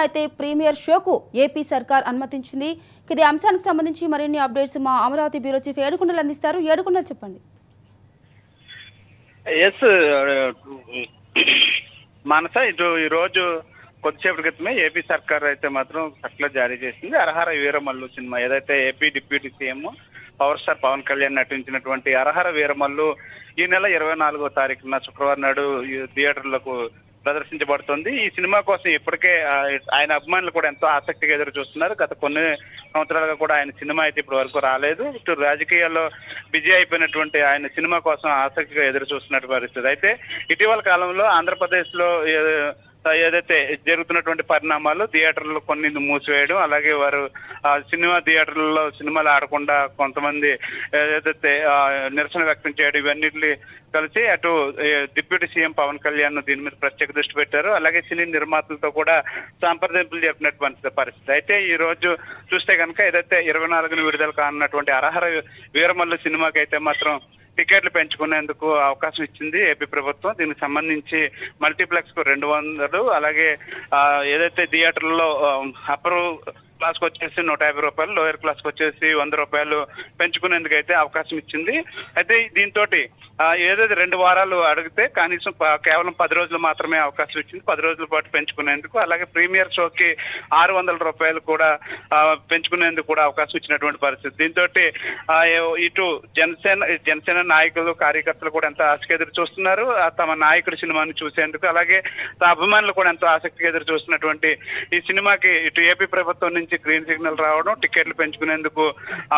అయితే premier షోకు AP సర్కార్ అనుమతించింది. ఇది అంశానికి సంబంధించి మరిన్ని అప్డేట్స్ మా అమరావతి బ్యూరో చీఫ్ ఏడుకొండలు అందిస్తారు. ఏడుకొండలు చెప్పండి. ఎస్ మానస, ఈ రోజు కొద్దిసేపటి క్రితమే ఏపీ సర్కార్ అయితే మాత్రం సర్కులర్ జారీ చేసింది. అరహర వీరమల్లు సినిమా ఏదైతే AP deputy CM power star Pawan Kalyan నటించినటువంటి అరహర వీరమల్లు ఈ నెల 24వ తారీఖున శుక్రవారం నాడు థియేటర్లకు ప్రదర్శించబడుతుంది. ఈ సినిమా కోసం ఇప్పటికే ఆయన అభిమానులు కూడా ఎంతో ఆసక్తిగా ఎదురు చూస్తున్నారు. గత కొన్ని సంవత్సరాలుగా కూడా ఆయన సినిమా అయితే ఇప్పటి వరకు రాలేదు. ఇటు రాజకీయాల్లో బిజీ అయిపోయినటువంటి ఆయన సినిమా కోసం ఆసక్తిగా ఎదురు చూస్తున్నటువంటి పరిస్థితి. అయితే ఇటీవల కాలంలో ఆంధ్రప్రదేశ్ లో ఏదైతే జరుగుతున్నటువంటి పరిణామాలు, థియేటర్లు కొన్ని మూసివేయడం, అలాగే వారు సినిమా థియేటర్లలో సినిమాలు ఆడకుండా కొంతమంది ఏదైతే నిరసన వ్యక్తం చేయడం, ఇవన్నిటిని కలిసి అటు డిప్యూటీ సీఎం పవన్ కళ్యాణ్ దీని మీద ప్రత్యేక దృష్టి పెట్టారు. అలాగే సినీ నిర్మాతలతో కూడా సంప్రదింపులు జరిపినటువంటి పరిస్థితి. అయితే ఈ రోజు చూస్తే కనుక ఏదైతే 24న విడుదల కానున్నటువంటి అరహర వీరమల్లు సినిమాకి అయితే మాత్రం టికెట్లు పెంచుకునేందుకు అవకాశం ఇచ్చింది ఏపీ ప్రభుత్వం. దీనికి సంబంధించి మల్టీప్లెక్స్ కు 200, అలాగే ఏదైతే థియేటర్లో అప్పర్ క్లాస్ కు వచ్చేసి 150 రూపాయలు, లోయర్ క్లాస్ కు వచ్చేసి 100 రూపాయలు పెంచుకునేందుకు అయితే అవకాశం ఇచ్చింది. అయితే దీంతో ఏదైతే 2 వారాలు అడిగితే కనీసం కేవలం 10 రోజులు మాత్రమే అవకాశం ఇచ్చింది. 10 రోజుల పాటు పెంచుకునేందుకు, అలాగే ప్రీమియర్ షోకి 600 రూపాయలు కూడా పెంచుకునేందుకు కూడా అవకాశం ఇచ్చినటువంటి పరిస్థితి. దీంతో ఇటు జనసేన నాయకులు, కార్యకర్తలు కూడా ఎంతో ఆసక్తిగా ఎదురు చూస్తున్నారు తమ నాయకుడి సినిమాని చూసేందుకు. అలాగే అభిమానులు కూడా ఎంతో ఆసక్తిగా ఎదురు చూస్తున్నటువంటి ఈ సినిమాకి ఇటు ఏపీ ప్రభుత్వం నుంచి గ్రీన్ సిగ్నల్ రావడం, టికెట్లు పెంచుకునేందుకు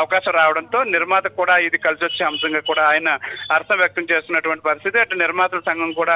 అవకాశం రావడంతో నిర్మాతకు కూడా ఇది కలిసి వచ్చే అంశంగా కూడా ఆయన హర్షం వ్యక్తం చేస్తున్నటువంటి పరిస్థితి. అటు నిర్మాతల సంఘం కూడా